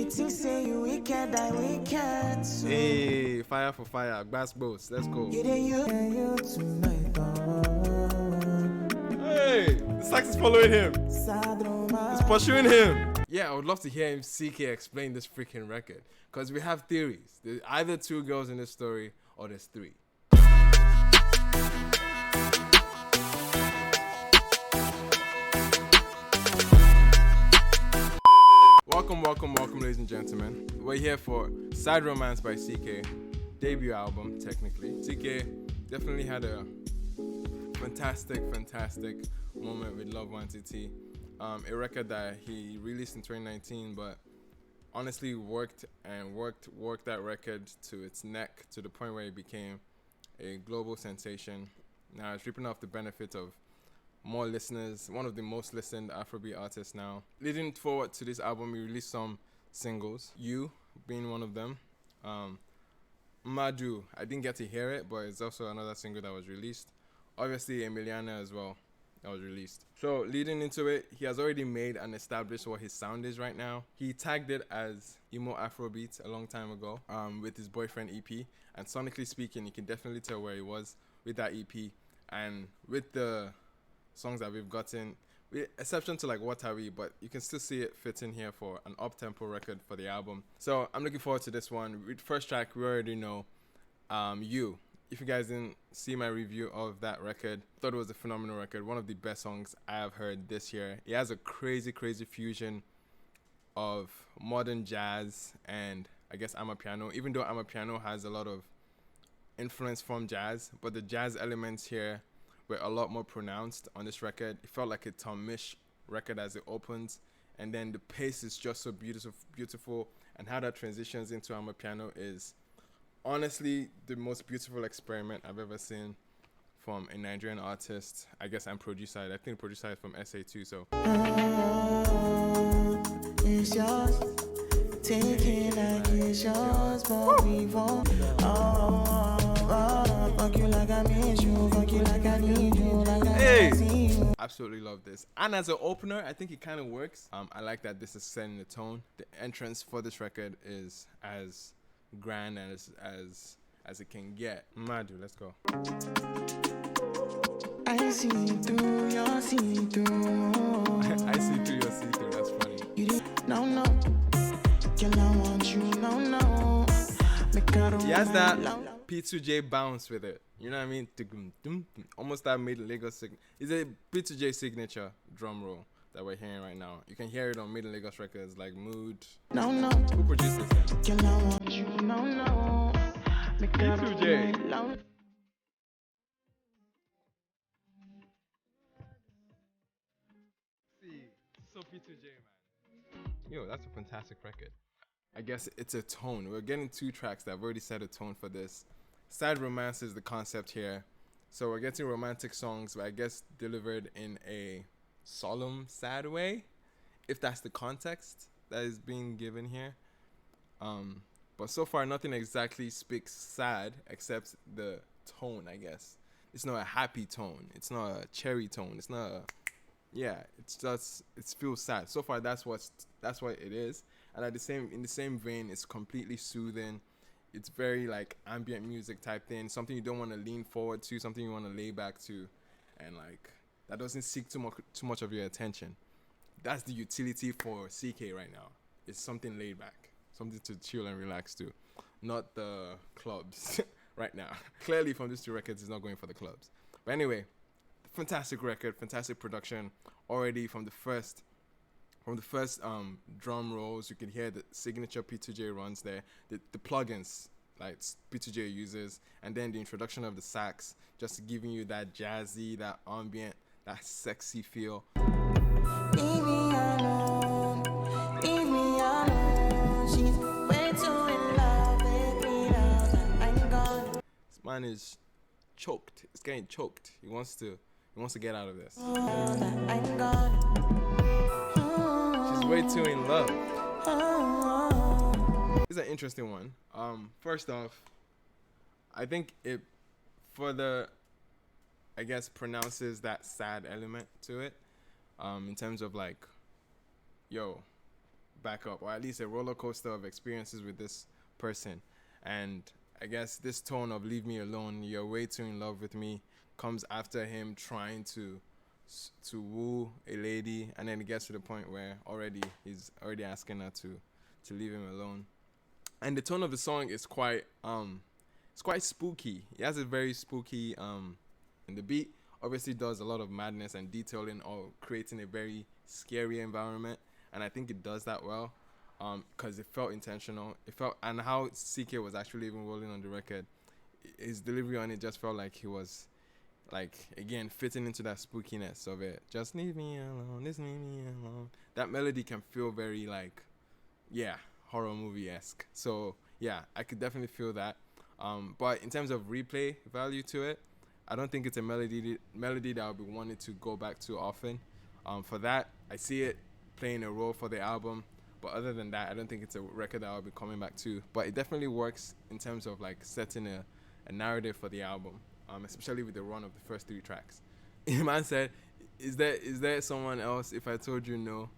think say you wicked, I wicked. So Hey, fire for fire, bass boats, let's go. you tonight. Hey, the sax is following him. Sad romance. It's pursuing him. Yeah, I would love to hear him Ckay explain this freaking record, because we have theories. There's either 2 girls in this story or there's 3. Welcome, ladies and gentlemen. We're here for Sad Romance by Ckay, debut album, technically. Ckay definitely had a fantastic moment with Nwantiti, a record that he released in 2019, but honestly worked that record to its neck, to the point where it became a global sensation. Now it's reaping off the benefit of more listeners, one of the most listened Afrobeat artists now. Leading forward to this album, we released some singles, You being one of them. Mmadu, I didn't get to hear it, but it's also another single that was released. Obviously Emiliana as well, that was released. So leading into it, he has already made and established what his sound is right now. He tagged it as emo Afrobeats a long time ago, with his Boyfriend EP, and sonically speaking, you can definitely tell where he was with that EP, and with the songs that we've gotten, with exception to like WATAWI, but you can still see it fitting here for an up-tempo record for the album. So I'm looking forward to this one. With first track, we already know, You. If you guys didn't see my review of that record, I thought it was a phenomenal record, one of the best songs I have heard this year. It has a crazy fusion of modern jazz and I guess amapiano, even though amapiano has a lot of influence from jazz, but the jazz elements here were a lot more pronounced on this record. It felt like a Tom-ish record as it opens, and then the pace is just so beautiful, and how that transitions into amapiano is honestly the most beautiful experiment I've ever seen from a Nigerian artist, I guess, and producer. I think the producer is from SA too, so. It's yours. Take it like it's yours, but we won't. Fuck you like I miss you, fuck you like I need you, like I see you. Absolutely love this. And as an opener, I think it kind of works. I like that this is setting the tone. The entrance for this record is as grand as it can get. Mmadu, let's go. I see through your see-through. I see through your see-through, that's funny. You didn't, no. Girl, I want you, no. He has that P2J bounce with it. You know what I mean? Almost that Made in Lagos. It's a P2J signature drum roll that we're hearing right now. You can hear it on Made in Lagos records like Mood. No. Who produced this then? Girl, I want you, no. P2J. So P2J, man. Yo, that's a fantastic record. I guess it's a tone. We're getting 2 tracks that have already set a tone for this. Sad romance is the concept here. So we're getting romantic songs, but I guess delivered in a solemn, sad way, if that's the context that is being given here. But so far, nothing exactly speaks sad except the tone, I guess. It's not a happy tone. It's not a cherry tone. It's not a... Yeah, it feels sad. So far, that's what it is. And in the same vein, it's completely soothing. It's very like ambient music type thing, something you don't want to lean forward to, something you want to lay back to, and like that doesn't seek too much of your attention. That's the utility for Ckay right now. It's something laid back, something to chill and relax to, not the clubs right now. Clearly, from these 2 records, it's not going for the clubs. But anyway, fantastic record, fantastic production. Already from the first drum rolls, you can hear the signature P2J runs there, the plugins like P2J uses, and then the introduction of the sax, just giving you that jazzy, that ambient, that sexy feel. Leave me alone. She's way too in love with me now that I'm gone. This man is choked. It's getting choked. He wants to get out of this. I'm gone. She's way too in love. It's an interesting one. First off, I think it further, I guess, pronounces that sad element to it. In terms of like, yo, back up, or at least a roller coaster of experiences with this person. And I guess this tone of "leave me alone, you're way too in love with me" comes after him trying to woo a lady, and then it gets to the point where he's already asking her to leave him alone. And the tone of the song is quite spooky. It has a very spooky and the beat obviously does a lot of madness and detailing, or creating a very scary environment, and I think it does that well, because it felt intentional. It felt, and how Ckay was actually even rolling on the record, his delivery on it just felt like he was, like, again, fitting into that spookiness of it. Just leave me alone, just leave me alone. That melody can feel very, like, yeah, horror movie-esque. So yeah, I could definitely feel that. But in terms of replay value to it, I don't think it's a melody that I'll be wanting to go back to often. For that, I see it playing a role for the album, but other than that, I don't think it's a record that I'll be coming back to. But it definitely works in terms of like setting a narrative for the album, especially with the run of the first 3 tracks. Man said, is there someone else? If I told you no,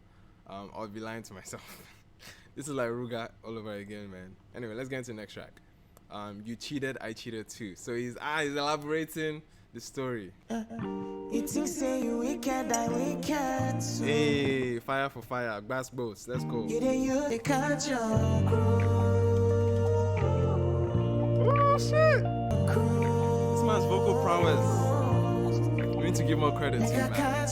I'll be lying to myself. This is like Ruga all over again, man. Anyway, let's get into the next track. You cheated, I cheated too. So he's elaborating the story. You think say you wicked, I wicked. So Hey, fire for fire, bass boats, let's go. you they catch your Oh shit! This man's vocal prowess. We need to give more credit to him, man.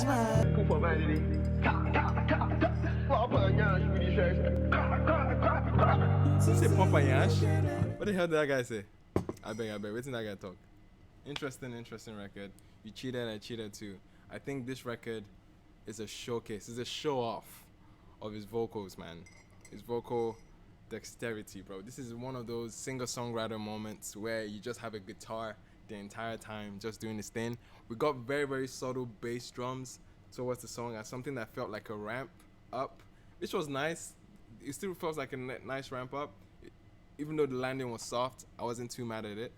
Say Papa Yash? What the hell did that guy say? I beg, wait till that guy talk. Interesting record. You cheated, I cheated too. I think this record is a showcase. It's a show off of his vocals, man. His vocal dexterity, bro. This is one of those singer-songwriter moments where you just have a guitar the entire time just doing this thing. We got very, very subtle bass drums towards the song, and something that felt like a ramp up, which was nice. It still felt like a nice ramp up. Even though the landing was soft, I wasn't too mad at it.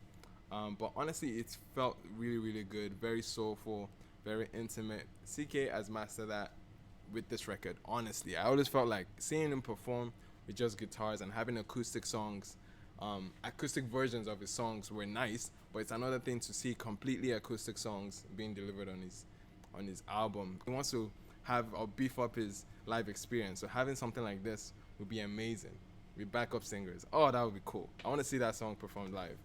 But honestly, it felt really, really good. Very soulful, very intimate. Ckay has mastered that with this record, honestly. I always felt like seeing him perform with just guitars and having acoustic songs, acoustic versions of his songs were nice, but it's another thing to see completely acoustic songs being delivered on his album. He wants to have or beef up his live experience, so having something like this would be amazing with backup singers. Oh, that would be cool. I want to see that song performed live.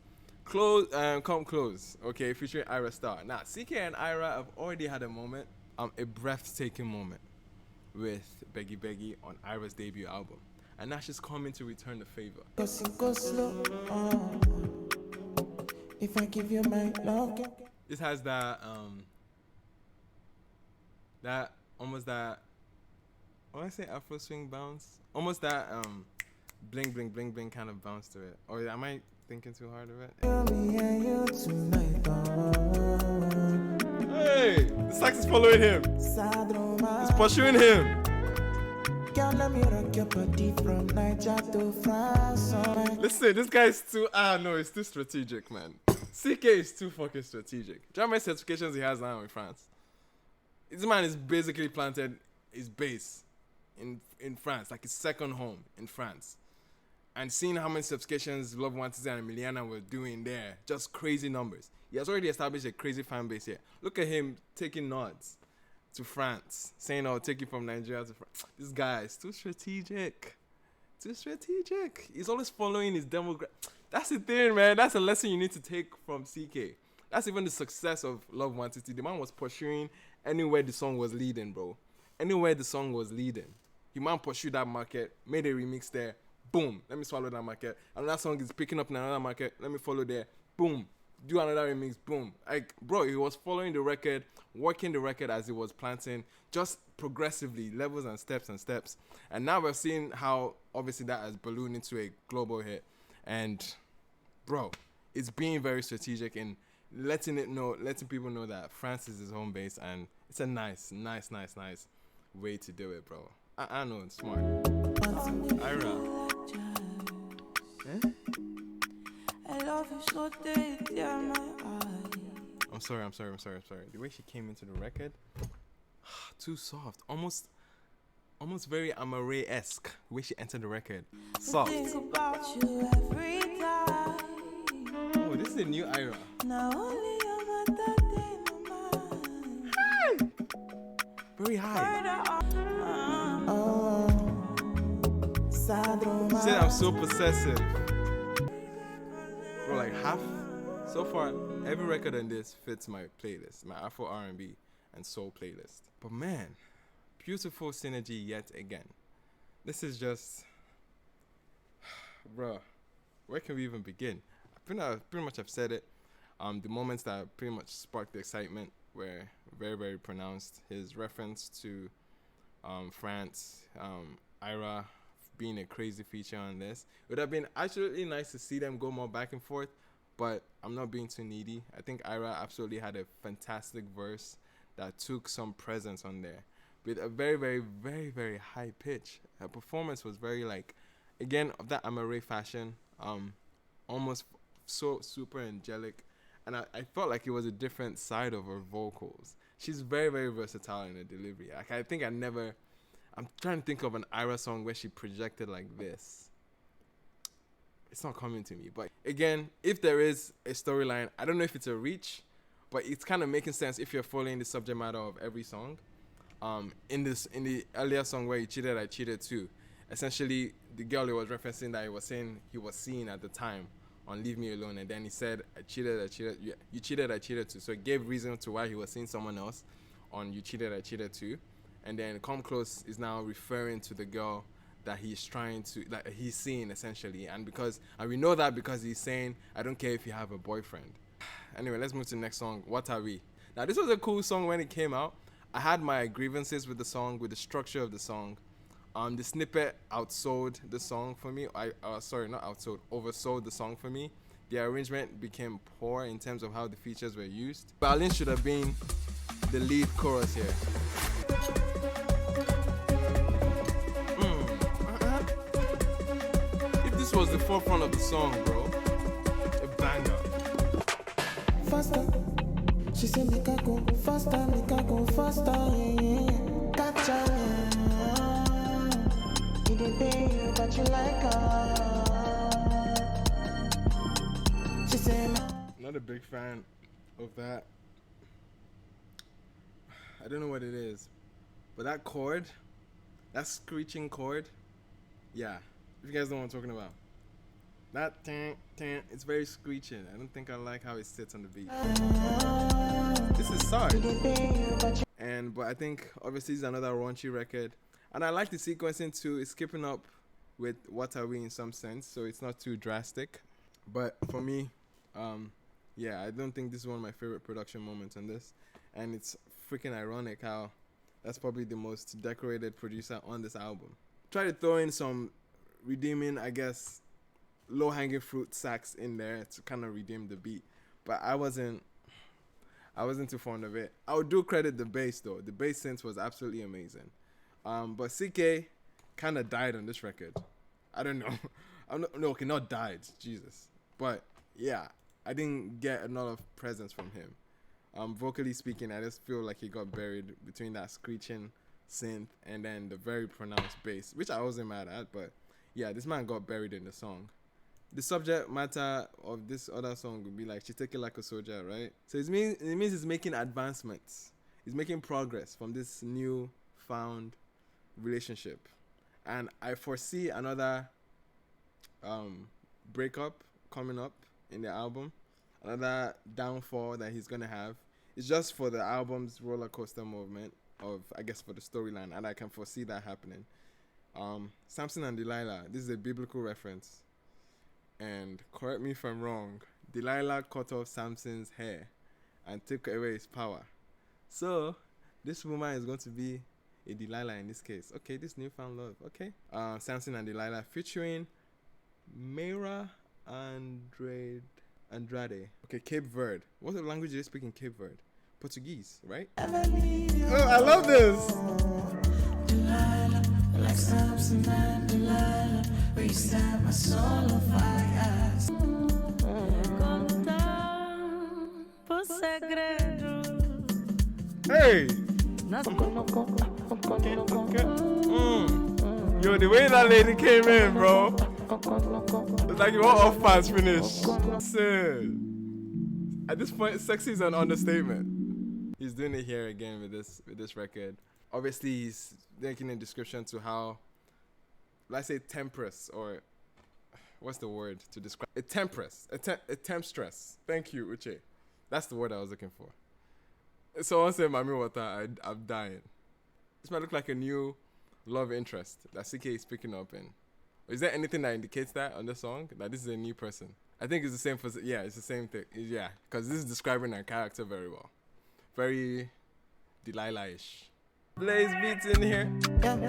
Come Close, okay, featuring Ayra Starr. Now, Ckay and Ayra have already had a moment, a breathtaking moment with Beggy Beggy on Ayra's debut album. And now she's coming to return the favor. Go slow. If I give you my love. This has that almost that, what I say, Afro swing bounce? Almost that bling bling bling bling kind of bounce to it. Or am I thinking too hard of it? Hey, the sax is following him. It's pursuing him. Listen, this guy is too, it's too strategic, man. Ckay is too fucking strategic. Do you know how many certifications he has now in France? This man is basically planted his base in France, like his second home in France. And seeing how many certifications WATAWI and Emiliana were doing there, just crazy numbers. He has already established a crazy fan base here. Look at him taking nods to France, saying, "I'll take you from Nigeria to France." This guy is too strategic. Too strategic. He's always following his demographic. That's the thing, man. That's a lesson you need to take from Ckay. That's even the success of WATAWI. The man was pursuing anywhere the song was leading, bro. Anywhere the song was leading. He man pursued that market, made a remix there. Boom, let me swallow that market. Another song is picking up in another market. Let me follow there. Boom, do another remix. Boom. Like, bro, he was following the record, working the record as he was planting, just progressively, levels and steps. And now we're seeing how, obviously, that has ballooned into a global hit. And, bro, it's being very strategic in letting people know that France is his home base. And it's a nice way to do it, bro. I know, it's smart. Ayra. I'm sorry. The way she came into the record, too soft, almost almost very Amare-esque way she entered the record. Soft. Think about you every time. Oh, this is a new Ayra. Now only your mother in my mind. Very high. Oh, She said I'm so possessive. Bro, like half. So far, every record on this fits my playlist, my Afro R&B and soul playlist. But man, beautiful synergy yet again. This is just, bro, where can we even begin? I pretty much have said it. The moments that pretty much sparked the excitement were very, very pronounced. His reference to France, Ayra being a crazy feature on this. It would have been absolutely nice to see them go more back and forth, but I'm not being too needy. I think Ayra absolutely had a fantastic verse that took some presence on there with a very, very, very, very high pitch. Her performance was very, like, again, of that Amare fashion, almost so super angelic. And I felt like it was a different side of her vocals. She's very, very versatile in her delivery. Like, I'm trying to think of an Ayra song where she projected like this. It's not coming to me. But again, if there is a storyline, I don't know if it's a reach, but it's kind of making sense if you're following the subject matter of every song. In the earlier song where he cheated, I cheated too. Essentially, the girl he was referencing that he was saying he was seeing at the time on Leave Me Alone, and then he said, I cheated, yeah, you cheated, I cheated too. So it gave reason to why he was seeing someone else on You Cheated, I Cheated Too. And then Come Close is now referring to the girl that he's trying to, like, he's seeing essentially. And we know that because he's saying, I don't care if you have a boyfriend. Anyway, let's move to the next song, WATAWI. Now, this was a cool song when it came out. I had my grievances with the song, with the structure of the song. The snippet outsold the song for me. Oversold the song for me. The arrangement became poor in terms of how the features were used. Berlin should have been the lead chorus here. If this was the forefront of the song, bro, a banger. Faster. She said, make I go faster, yeah. Gotcha, yeah. He didn't pay you, but you like her. She said, Not a big fan of that. I don't know what it is, but that chord, that screeching chord, yeah. If you guys know what I'm talking about, that it's very screeching. I don't think I like how it sits on the beat. This is Sarge, but I think obviously it's another raunchy record, and I like the sequencing too. It's keeping up with WATAWI in some sense, so it's not too drastic. But for me, yeah, I don't think this is one of my favorite production moments on this, and it's freaking ironic how that's probably the most decorated producer on this album. Try to throw in some redeeming, I guess, low-hanging fruit sax in there to kind of redeem the beat, but I wasn't too fond of it. I would do credit the bass though. The bass synth was absolutely amazing. But Ckay kind of died on this record. I don't know. Not died, Jesus. But yeah, I didn't get a lot of presence from him. Vocally speaking, I just feel like he got buried between that screeching synth and then the very pronounced bass, which I wasn't mad at, but yeah, this man got buried in the song. The subject matter of this other song would be like, she take it like a soldier, right? So it means he's making advancements. He's making progress from this new found relationship. And I foresee another breakup coming up in the album. Another downfall that he's going to have. It's just for the album's roller coaster movement of, I guess, for the storyline. And I can foresee that happening. Samson and Delilah. This is a biblical reference. And correct me if I'm wrong, Delilah cut off Samson's hair and took away his power. So this woman is going to be a Delilah in this case. Okay, this newfound love. Okay. Samson and Delilah featuring Mayra Andrade. Okay, Cape Verde. What language do they speak in Cape Verde? Portuguese, right? Oh, I love this. Delilah, like Samson and Delilah, where you set my soul on fire. Hey! Yo, the way that lady came in, bro. It's like you all off fans finish. At this point, sexy is an understatement. He's doing it here again with this record. Obviously, he's making a description to how, let's say, tempress, or what's the word to describe a tempress, a tempstress. Thank you, Ckay. That's the word I was looking for. Someone said, "Mami water," I'm dying. This might look like a new love interest that Ckay is picking up in. Is there anything that indicates that on the song, that this is a new person? I think it's the same for, yeah, it's the same thing. Yeah, because this is describing her character very well. Very Delilah-ish. Blaze beats in here. Yeah.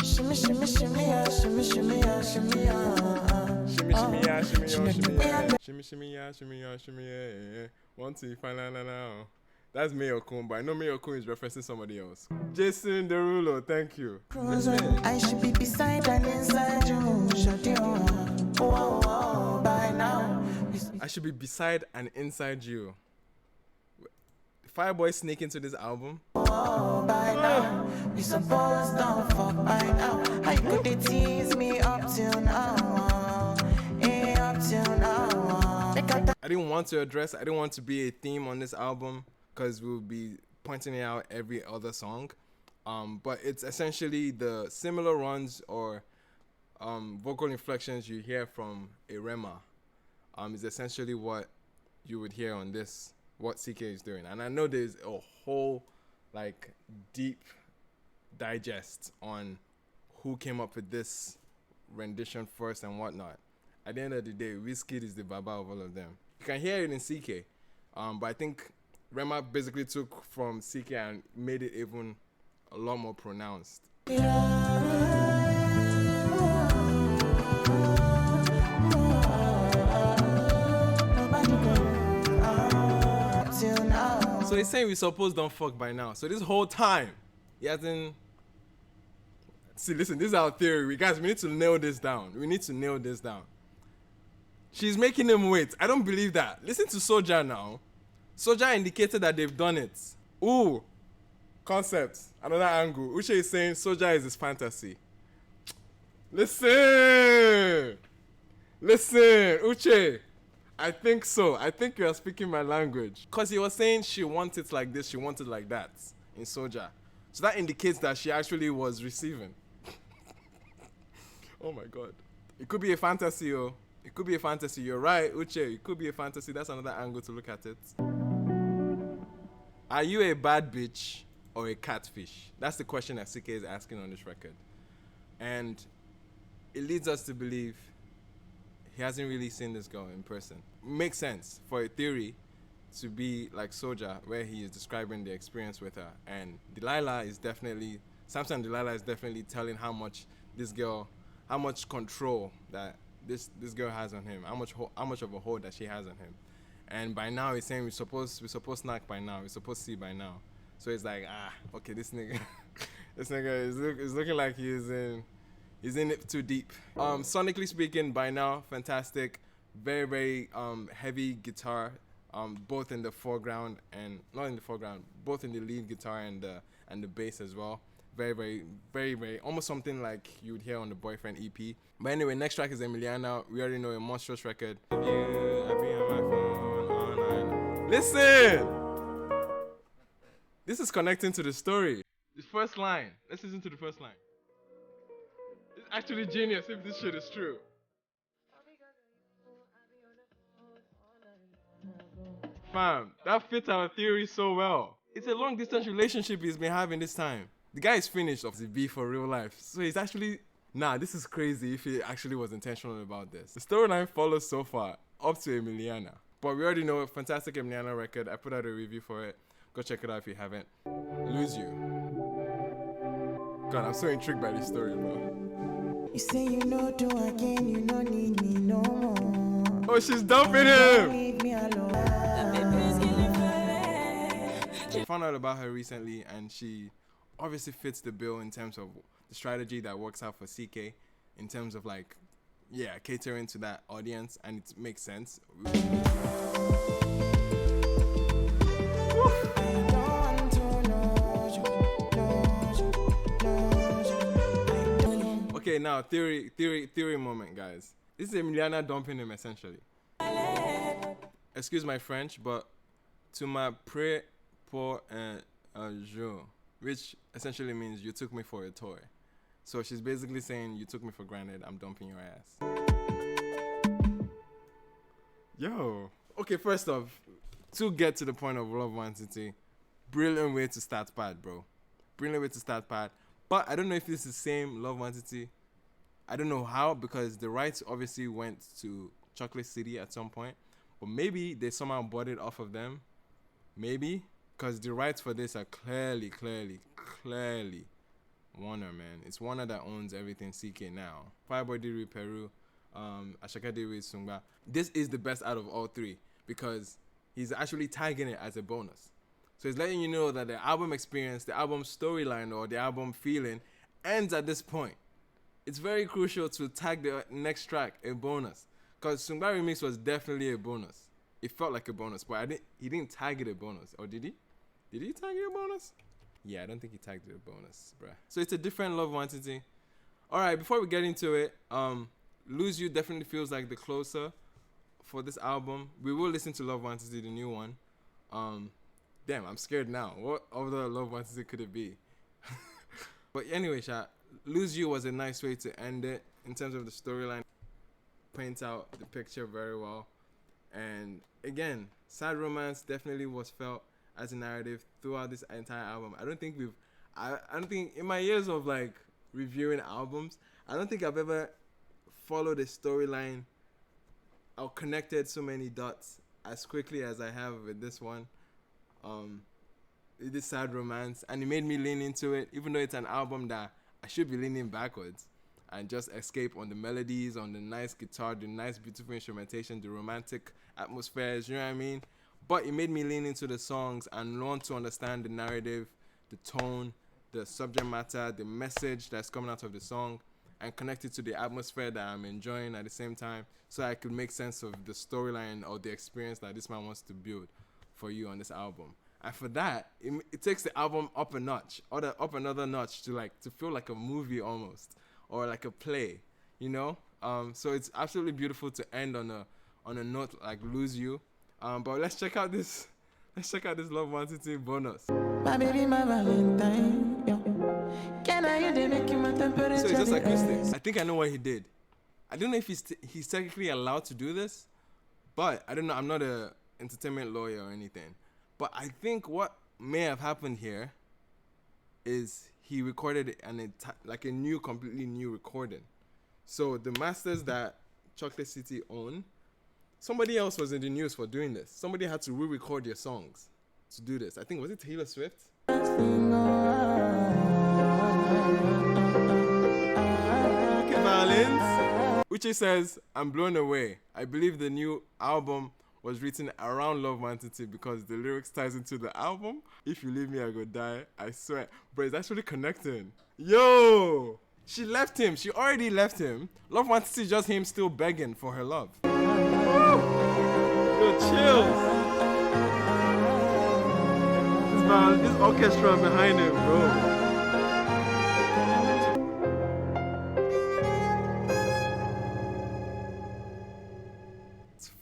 Shimmy, shimmy, shimmy, yeah, shimmy, shimmy, yeah, shimmy, yeah. Shimmy, shimmy, yeah, shimmy, yeah, shimmy, shimmy, yeah, shimmy, yeah, shimmy, yeah. Want to find out now. That's Mayor Kun, but I know Mayor Kun is referencing somebody else. Jason Derulo, thank you. I should be beside and inside you. Oh, by now. I should be beside and inside you. Fireboy sneak into this album. Oh, by now. We supposed don't fuck by now. How could they tease me up till now? Up till now. I didn't want to be a theme on this album, because we'll be pointing it out every other song. But it's essentially the similar runs or vocal inflections you hear from a Rema. Is essentially what you would hear on this, what Ckay is doing. And I know there's a whole like deep digest on who came up with this rendition first and whatnot. At the end of the day, Wizkid is the baba of all of them. You can hear it in Ckay, but I think Rema basically took from Ckay and made it even a lot more pronounced. So he's saying we suppose don't fuck by now. So this whole time, he hasn't. See, listen, this is our theory. We need to nail this down. She's making him wait. I don't believe that. Listen to Soja now. Soja indicated that they've done it. Ooh, concept, another angle. Uche is saying Soja is his fantasy. Listen, Uche. I think so. I think you are speaking my language. Because he was saying she wants it like this, she wants it like that in Soja. So that indicates that she actually was receiving. Oh my God. It could be a fantasy, oh. It could be a fantasy. You're right, Uche. It could be a fantasy. That's another angle to look at it. Are you a bad bitch or a catfish? That's the question that Ckay is asking on this record. And it leads us to believe he hasn't really seen this girl in person. Makes sense for a theory to be like Soja, where he is describing the experience with her. And Samson Delilah is definitely telling how much control that this girl has on him, how much of a hold that she has on him. And by now he's saying we're supposed snack by now, we're supposed to see by now. So it's like, okay, this nigga is looking like he's in it too deep. Sonically speaking, by now, fantastic, very, very heavy guitar, both in the foreground and not in the foreground, both in the lead guitar and the bass as well. Very, very, very, very, almost something like you would hear on the Boyfriend EP. But anyway, next track is Emiliana. We already know, a monstrous record. Listen! This is connecting to the story. The first line. Let's listen to the first line. It's actually genius if this shit is true. Fam, that fits our theory so well. It's a long distance relationship he's been having this time. The guy is finished off the beef for real life. So he's actually, this is crazy if he actually was intentional about this. The storyline follows so far up to Emiliana. But we already know a fantastic Emiliana record. I put out a review for it. Go check it out if you haven't. Lose You. God, I'm so intrigued by this story, bro. You say you know do again, you don't need me no more. Oh, she's dumping him! Leave me alone. I found out about her recently, and she obviously fits the bill in terms of the strategy that works out for Ckay, in terms of like, catering to that audience, and it makes sense. Okay, now theory moment, guys. This is Emiliana dumping him essentially. Excuse my French, but tu m'as pris pour un jeu, which essentially means you took me for a toy. So she's basically saying you took me for granted. I'm dumping your ass. Yo. Okay, first off, to get to the point of Love Nwantiti, brilliant way to start pad, bro. Brilliant way to start pad. But I don't know if it's the same Love Nwantiti. I don't know how, because the rights obviously went to Chocolate City at some point. But maybe they somehow bought it off of them. Maybe. Because the rights for this are clearly Warner, man. It's Warner that owns everything Ckay now. Fireboy Diri Peru, Ashaka Diri Sungba. This is the best out of all three because he's actually tagging it as a bonus. So he's letting you know that the album experience, the album storyline, or the album feeling ends at this point. It's very crucial to tag the next track a bonus. Because Sungba Remix was definitely a bonus. It felt like a bonus, but he didn't tag it a bonus. Or did he? Did he tag it a bonus? Yeah, I don't think he tagged it a bonus, bruh. So it's a different Love Nwantiti. Alright, before we get into it, Lose You definitely feels like the closer for this album. We will listen to Love Nwantiti, the new one. Damn, I'm scared now. What other Love Nwantiti could it be? But anyway, Lose You was a nice way to end it in terms of the storyline. Paints out the picture very well. And again, sad romance definitely was felt as a narrative throughout this entire album. I don't think in my years of like reviewing albums, I don't think I've ever followed a storyline or connected so many dots as quickly as I have with this one. This sad romance, and it made me lean into it, even though it's an album that I should be leaning backwards and just escape on the melodies, on the nice guitar, the nice beautiful instrumentation, the romantic atmospheres, you know what I mean? But it made me lean into the songs and want to understand the narrative, the tone, the subject matter, the message that's coming out of the song, and connect it to the atmosphere that I'm enjoying at the same time, so I could make sense of the storyline or the experience that this man wants to build for you on this album. And for that, it takes the album up a notch, or up another notch to feel like a movie almost, or like a play, you know? So it's absolutely beautiful to end on a note like Lose You. But let's check out this Love Nwantiti bonus. My baby, my Valentine, yo. Can I hear they making my temperature? So it's just acoustics. I think I know what he did. I don't know if he's technically allowed to do this, but I don't know. I'm not a entertainment lawyer or anything. But I think what may have happened here is he recorded a completely new recording. So the masters that Chocolate City own, somebody else was in the news for doing this. Somebody had to re-record their songs to do this. I think, was it Taylor Swift? Okay, Valens. Uche says, I'm blown away. I believe the new album was written around Love Nwantiti because the lyrics ties into the album. If you leave me, I go die. I swear. But it's actually connecting. Yo! She left him. She already left him. Love Nwantiti just him still begging for her love. Yo, chills. This orchestra behind him, bro.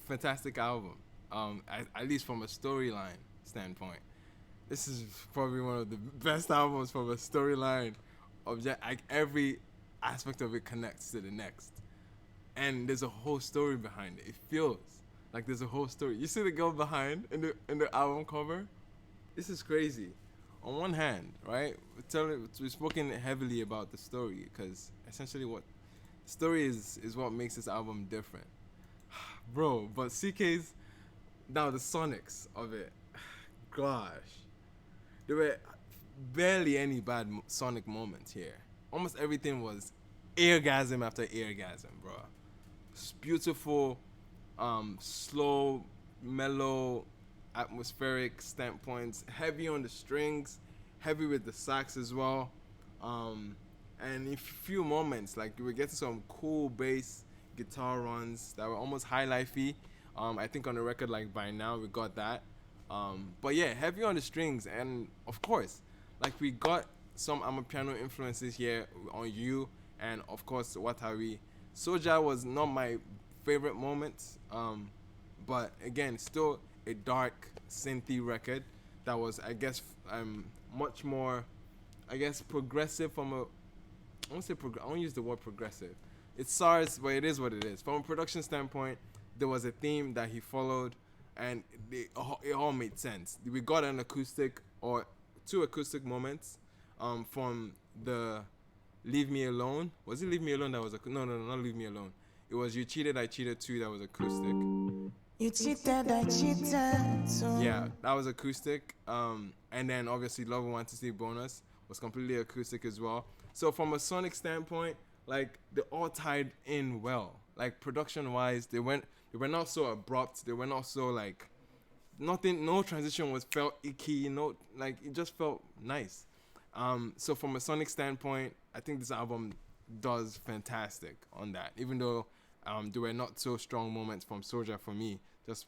Fantastic album, at least from a storyline standpoint. This is probably one of the best albums from a storyline object. Like every aspect of it connects to the next, and there's a whole story behind it. It feels like there's a whole story. You see the girl behind in the album cover. This is crazy. On one hand, right, we're spoken heavily about the story because essentially what story is what makes this album different. Bro, but Ckkay's, now the sonics of it, gosh, there were barely any bad sonic moments here. Almost everything was eargasm after eargasm, bro. It's beautiful, slow, mellow, atmospheric standpoints, heavy on the strings, heavy with the sax as well. And in a few moments, like you were getting some cool bass guitar runs that were almost high lifey. I think on the record, like by now we got that. But yeah, heavy on the strings, and of course, like we got some amapiano influences here on You and of course WATAWI. Soja was not my favorite moment, but again, still a dark synthy record that was, I guess, much more, I guess, progressive from a. I won't use the word progressive. It's SARS, but it is what it is. From a production standpoint, there was a theme that he followed, and it all made sense. We got an acoustic or two acoustic moments from the Leave Me Alone. Was it Leave Me Alone that was no, not Leave Me Alone. It was You Cheated, I Cheated Too that was acoustic. You cheated, I cheated. So Yeah, that was acoustic. And then obviously Love Nwantiti bonus was completely acoustic as well. So from a sonic standpoint, like they all tied in well. Like production wise, they were not so abrupt. They were not so like nothing. No transition felt icky. No, like it just felt nice. So from a sonic standpoint, I think this album does fantastic on that. Even though there were not so strong moments from Soja for me, just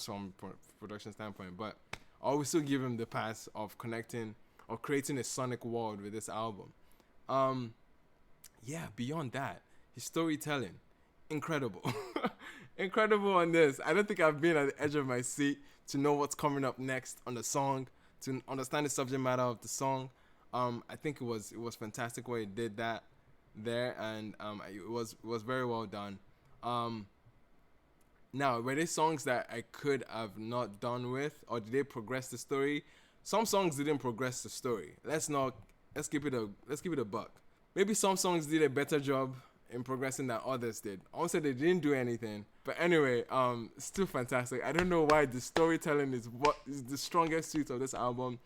from production standpoint. But I will still give him the pass of connecting or creating a sonic world with this album. Yeah, beyond that, his storytelling, incredible. Incredible on this. I don't think I've been at the edge of my seat to know what's coming up next on the song, to understand the subject matter of the song. I think it was fantastic where he did that there, and it was very well done. Now, were there songs that I could have not done with, or did they progress the story? Some songs didn't progress the story. Let's keep it a buck. Maybe some songs did a better job in progressing than others did. Also, they didn't do anything. But anyway, still fantastic. I don't know why the storytelling is what is the strongest suit of this album.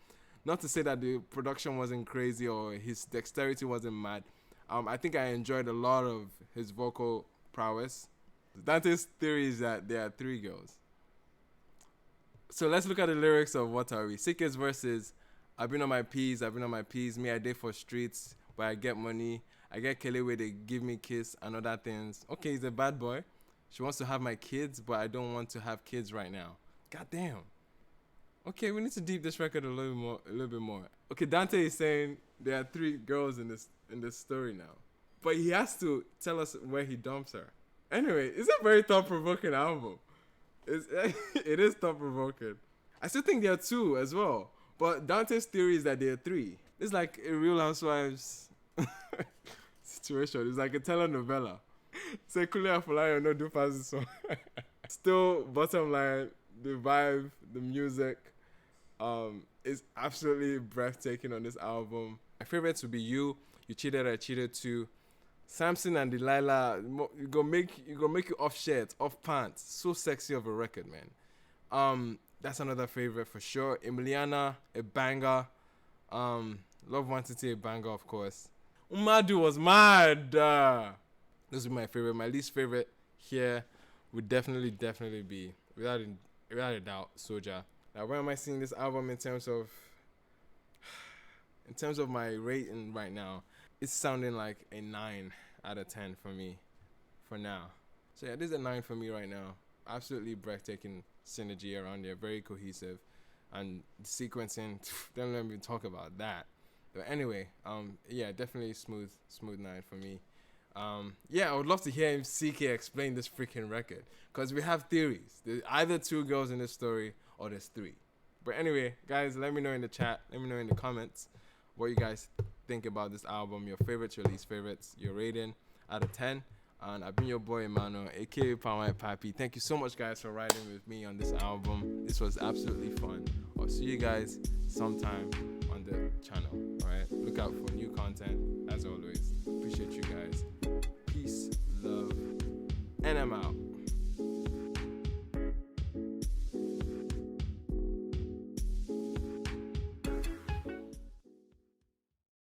Not to say that the production wasn't crazy or his dexterity wasn't mad. I think I enjoyed a lot of his vocal prowess. Dante's theory is that there are 3 girls. So let's look at the lyrics of WATAWI. Ckay's verses: I've been on my P's, me I date for streets, but I get money. I get Ckay where they give me kiss and other things. Okay, he's a bad boy. She wants to have my kids, but I don't want to have kids right now. God damn. Okay, we need to deep this record a little bit more. Okay, Dante is saying there are 3 girls in this story now, but he has to tell us where he dumps her. Anyway, it's a very thought-provoking album. It is thought-provoking. I still think there are 2 as well, but Dante's theory is that there are 3. It's like a Real Housewives situation. It's like a telenovela. Say Kule Afolayan no do pass this song. Still, bottom line, the vibe, the music, is absolutely breathtaking on this album. My favorites would be You Cheated, I Cheated Too. Samson and Delilah, you go make you off shirt, off pants. So sexy of a record, man. That's another favorite for sure. Emiliana, a banger. Love Nwantiti, a banger, of course. mmadu was mad. Those are my favorite. My least favorite here would definitely be, without a doubt, Soja. Now, where am I seeing this album in terms of my rating right now? It's sounding like a 9 out of 10 for me, for now. So yeah, this is a 9 for me right now. Absolutely breathtaking synergy around there, very cohesive, and the sequencing. Don't let me talk about that. But anyway, yeah, definitely smooth 9 for me. Yeah, I would love to hear Ckay explain this freaking record, because we have theories. There's either 2 girls in this story or there's 3. But anyway, guys, let me know in the chat. Let me know in the comments what you guys think about this album, your favorites, your least favorites, your rating out of 10. And I've been your boy Emmanuel, aka palmwinepapi. Thank you so much, guys, for riding with me on this album. This was absolutely fun. I'll see you guys sometime on the channel. All right, look out for new content as always. Appreciate you guys. Peace, love, and I'm out.